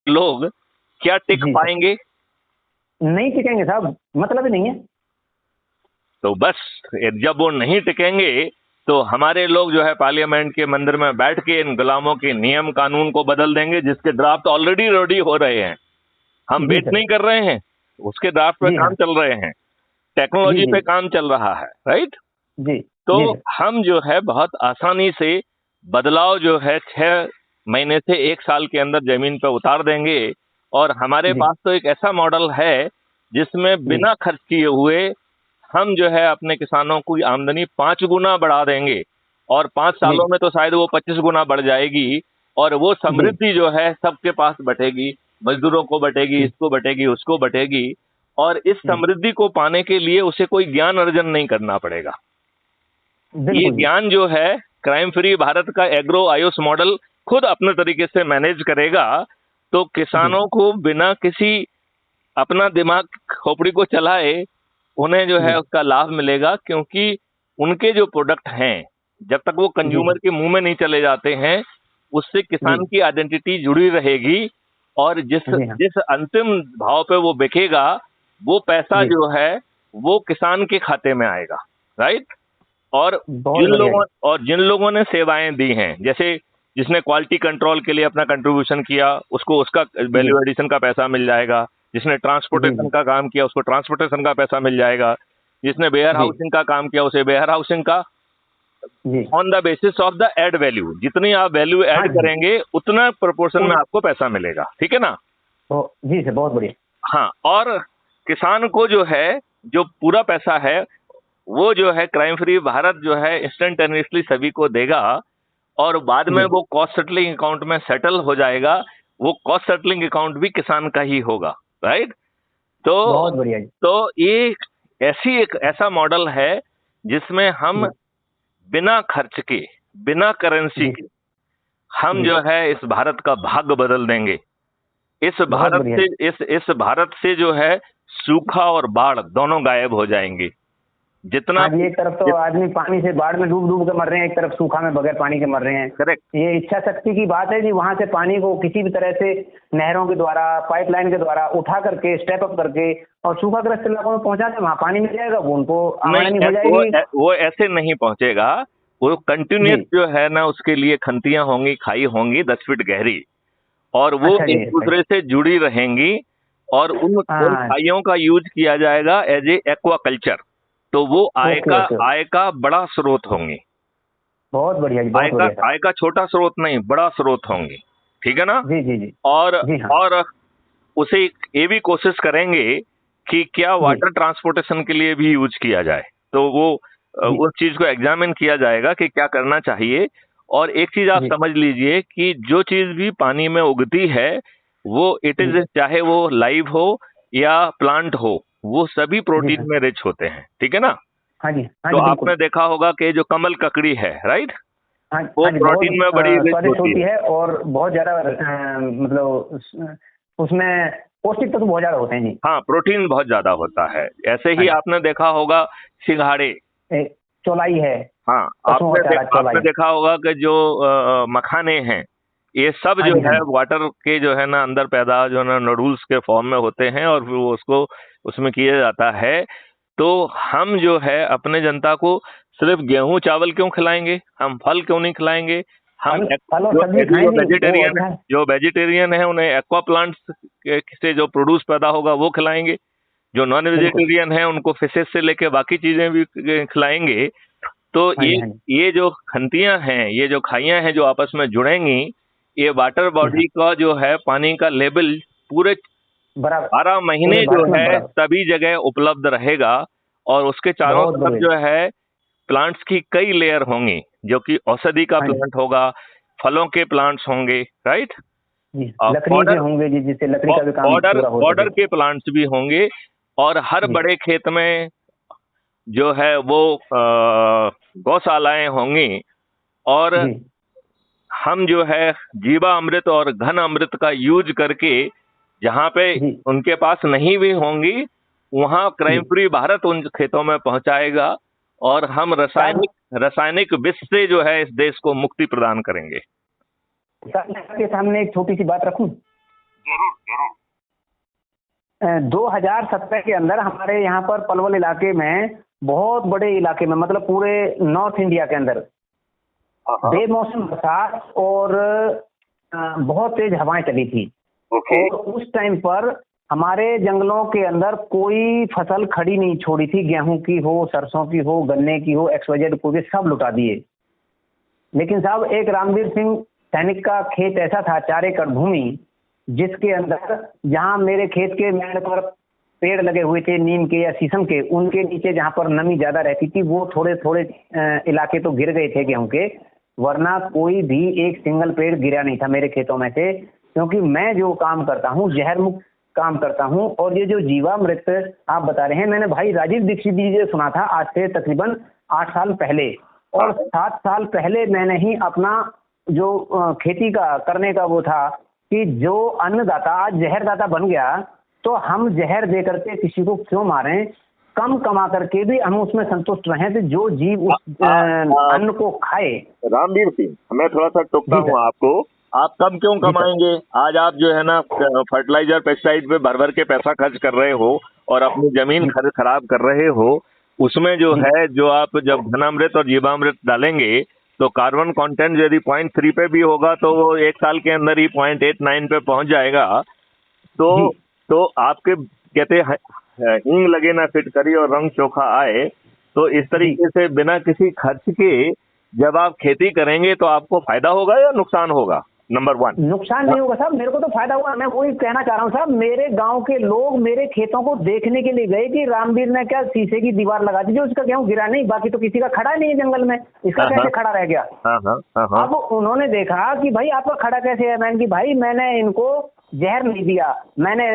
लोग क्या टिक जी पाएंगे? नहीं टिकेंगे साहब, मतलब ही नहीं है। तो बस जब वो नहीं टिकेंगे तो हमारे लोग जो है पार्लियामेंट के मंदिर में बैठ के इन गुलामों के नियम कानून को बदल देंगे, जिसके ड्राफ्ट ऑलरेडी रेडी हो रहे हैं। हम जी वेट सर। नहीं कर रहे हैं, उसके ड्राफ्ट पे जी काम हाँ। चल रहे हैं, जी टेक्नोलॉजी जी पे काम चल रहा है, राइट। जी तो जी सर। हम जो है बहुत आसानी से बदलाव जो है 6 महीने से 1 साल के अंदर जमीन पे उतार देंगे। और हमारे जी पास तो एक ऐसा मॉडल है जिसमें जी बिना खर्च किए हुए हम जो है अपने किसानों की आमदनी 5 गुना बढ़ा देंगे। और 5 सालों जी में तो शायद वो 25 गुना बढ़ जाएगी। और वो जी समृद्धि जो है सबके पास बटेगी, मजदूरों को बटेगी, जी इसको बटेगी, उसको बटेगी। और इस जी समृद्धि को पाने के लिए उसे कोई ज्ञान अर्जन नहीं करना पड़ेगा। ये बिल्कुल जी। ज्ञान जो है क्राइम फ्री भारत का एग्रो आयुष मॉडल खुद अपने तरीके से मैनेज करेगा। तो जी किसानों को बिना किसी अपना दिमाग खोपड़ी को चलाए उन्हें जो है जी उसका लाभ मिलेगा, क्योंकि उनके जो प्रोडक्ट हैं जब तक वो जी कंज्यूमर सर। के मुंह में नहीं चले जाते हैं उससे जी किसान की आइडेंटिटी जुड़ी रहेगी। और जिस जी हाँ। जिस अंतिम भाव पे वो बिकेगा वो पैसा जी जो है वो किसान के खाते में आएगा, राइट। और बहुत बढ़िया जी। जिन लोगों ने सेवाएं दी हैं, जैसे जिसने क्वालिटी कंट्रोल के लिए अपना कंट्रीब्यूशन किया उसको उसका जी वैल्यू एडिशन का पैसा मिल जाएगा। जिसने जी ट्रांसपोर्टेशन जी का काम किया उसको ट्रांसपोर्टेशन का पैसा मिल जाएगा। जिसने वेयर जी हाउसिंग का काम किया उसे वेयर हाउसिंग का। जी on the basis of the ad value, जितनी आप वैल्यू हाँ ऐड जी। करेंगे उतना प्रोपोर्शन में उस आपको पैसा मिलेगा, ठीक है ना। जी सर बहुत बढ़िया। हाँ, और किसान को जो है जो पूरा पैसा है वो जो है क्राइम फ्री भारत जो है इंस्टेंटेनियसली सभी को देगा। और बाद में जी वो कॉस्ट सेटलिंग अकाउंट में सेटल हो जाएगा। वो कॉस्ट सेटलिंग अकाउंट भी किसान का ही होगा, राइट। तो बहुत बढ़िया जी। तो ये एक ऐसा मॉडल है जिसमें हम जी बिना खर्च के, बिना करेंसी जी के हम जी जो है इस भारत का भाग्य बदल देंगे। बहुत बढ़िया जी। इस भारत से जो है सूखा और बाढ़ दोनों गायब हो जाएंगे। जितना हाँ जी, एक तरफ तो आदमी पानी से बाढ़ में डूब डूब के मर रहे हैं, एक तरफ सूखा में बगैर पानी के मर रहे हैं। करेक्ट। ये इच्छा शक्ति की बात है जी, वहां से पानी को किसी भी तरह से नहरों के द्वारा, पाइपलाइन के द्वारा उठा करके, स्टेप अप करके और सूखाग्रस्त इलाकों में पहुंचा के वहाँ पानी मिल जाएगा, वो उनको नहीं, आमदनी हो जाएगी। वो ऐसे नहीं पहुंचेगा। वो कंटिन्यूस जी जो है ना उसके लिए खंतियां होंगी, खाई होंगी 10 फीट गहरी। और वो अच्छा जी। एक अच्छा दूसरे से जुड़ी रहेंगी। और उन हाँ। खाइयों का यूज किया जाएगा एज ए एक्वा कल्चर। तो वो ओके ओके। आय का बड़ा स्रोत होंगे। बहुत बढ़िया जी, बहुत बढ़िया सर। आय का छोटा स्रोत नहीं, बड़ा स्रोत होंगे, ठीक है ना। जी जी जी और जी हाँ। और उसे ये भी कोशिश करेंगे कि क्या जी वाटर ट्रांसपोर्टेशन के लिए भी यूज किया जाए। तो वो जी उस चीज को एग्जामिन किया जाएगा कि क्या करना चाहिए। और एक चीज आप जी समझ लीजिए कि जो चीज भी पानी में उगती है वो इट जी इज, चाहे वो लाइव हो या प्लांट हो, वो सभी जी प्रोटीन हाँ। में रिच होते हैं, ठीक है ना। हाँ जी हाँ तो जी आपने बिल्कुल। देखा होगा कि जो कमल ककड़ी है, राइट, हाँ वो हाँ जी, बहुत प्रोटीन में बड़ी रिच स्वादिष्ट होती होती है। है और बहुत ज्यादा मतलब उसमें पौष्टिक तत्व बहुत ज्यादा होते हैं जी। हाँ, प्रोटीन बहुत ज्यादा होता है। ऐसे हाँ ही जी। आपने देखा होगा सिंघाड़े। चौलाई है, हाँ, पशुओं का चारा आपने चौलाई। देखा होगा कि जो मखाने हैं ये सब हाँ जो जी हाँ है जी वाटर के जो है ना अंदर पैदा जो है ना नोडुल्स के फॉर्म में होते हैं और फिर वो उसको उसमें किया जाता है। तो हम जो है अपने जनता को सिर्फ गेहूं चावल क्यों खिलाएंगे, हम फल क्यों नहीं खिलाएंगे। हम फल फल और सब्जी खाएं जो जी, वो वेजिटेरियन अच्छा है। जो वेजिटेरियन है उन्हें एक्वा प्लांट्स से जो प्रोड्यूस पैदा होगा वो खिलाएंगे। जो नॉन बिल्कुल। वेजिटेरियन है उनको फिशेस से लेके बाकी चीजें भी खिलाएंगे। तो हाँ जी हाँ जी ये जो खंतियां हैं, ये जो खाइयां हैं जो आपस में जुड़ेंगी, ये वाटर जी हाँ। बॉडी का जो है पानी का लेवल पूरे बराबर। 12 महीने पूरे जो भारत में है बराबर। सभी जगह उपलब्ध रहेगा। और उसके चारों बहुत तरफ बढ़िया जो जी। है प्लांट्स की कई लेयर होंगी, जो कि औषधि का हाँ जी प्लांट होगा, फलों के प्लांट्स होंगे, राइट। जी, लकड़ी के बॉर्डर होंगे जी, जिससे लकड़ी का भी काम बॉर्डर पूरा हो सके। बॉर्डर के प्लांट्स भी होंगे। और हर जी बड़े खेत में जो है वो गौशालाएं होंगी। और जी हम जो है जीवा अमृत और घन अमृत का यूज करके जहाँ पे जी उनके पास नहीं भी होंगी वहाँ क्राइम जी फ्री भारत उन खेतों में पहुंचाएगा। और हम साहब। रासायनिक विष से जो है इस देश को मुक्ति प्रदान करेंगे। साहब, मैं आपके सामने एक छोटी सी बात रखूं। जरूर जरूर। 2017 के अंदर हमारे यहाँ पर पलवल इलाके में, बहुत बड़े इलाके में, मतलब पूरे नॉर्थ इंडिया के अंदर बेमौसम बरसात और बहुत तेज हवाएं चली थी। और उस टाइम पर हमारे जंगलों के अंदर कोई फसल खड़ी नहीं छोड़ी थी, गेहूं की हो, सरसों की हो, गन्ने की हो, XYZ को भी सब लुटा दिए। लेकिन साहब एक रामवीर सिंह सैनिक का खेत ऐसा था, 4 एकड़ भूमि, जिसके अंदर जहां मेरे खेत के मेड़ पर पेड़ लगे हुए थे नीम के या शीशम के, उनके नीचे जहां पर नमी ज्यादा रहती थी, वो थोड़े थोड़े इलाके तो गिर गए थे गेहूं के, वरना कोई भी एक सिंगल पेड़ गिरा नहीं था मेरे खेतों में से। क्योंकि मैं जो काम करता हूँ, जहर मुक्त काम करता हूँ। और ये जो जीवामृत आप बता रहे हैं, मैंने भाई राजीव दीक्षित जी से सुना था आज से तकरीबन 8 साल पहले, और 7 साल पहले मैंने ही अपना जो खेती का करने का वो था कि जो अन्नदाता आज जहरदाता बन गया, तो हम जहर दे करके किसी को क्यों मारें, कम कमा करके भी हम उसमें संतुष्ट रहें, तो जो जीव उस अन्न को खाए। रामवीर सिंह, मैं थोड़ा सा टोकता हूँ आपको, आप कम क्यों कमाएंगे? आज आप जो है ना फर्टिलाइजर पेस्टिसाइड पे भर भर के पैसा खर्च कर रहे हो और अपनी जमीन खराब कर रहे हो। उसमें जो है, जो आप जब घनामृत और जीवामृत डालेंगे तो कार्बन कंटेंट यदि 0.3 पे भी होगा तो वो 1 साल के अंदर ही 0.89 पे पहुंच जाएगा। तो आपके कहते हैं हींग लगे ना फिटकरी और रंग चोखा आए। तो इस तरीके से बिना किसी खर्च के जब आप खेती करेंगे तो आपको फायदा होगा या नुकसान होगा? नंबर 1, नुकसान नहीं होगा साहब, मेरे को तो फायदा हुआ। मैं वही कहना चाह रहा हूँ साहब, मेरे गांव के लोग मेरे खेतों को देखने के लिए गए कि रामवीर ने क्या शीशे की दीवार लगा दी जो उसका गेहूं गिरा नहीं, बाकी तो किसी का खड़ा नहीं है जंगल में, इसका कैसे खड़ा रह गया? अब उन्होंने देखा कि भाई आपका खड़ा कैसे है। मैंने कि भाई मैंने इनको जहर नहीं दिया, मैंने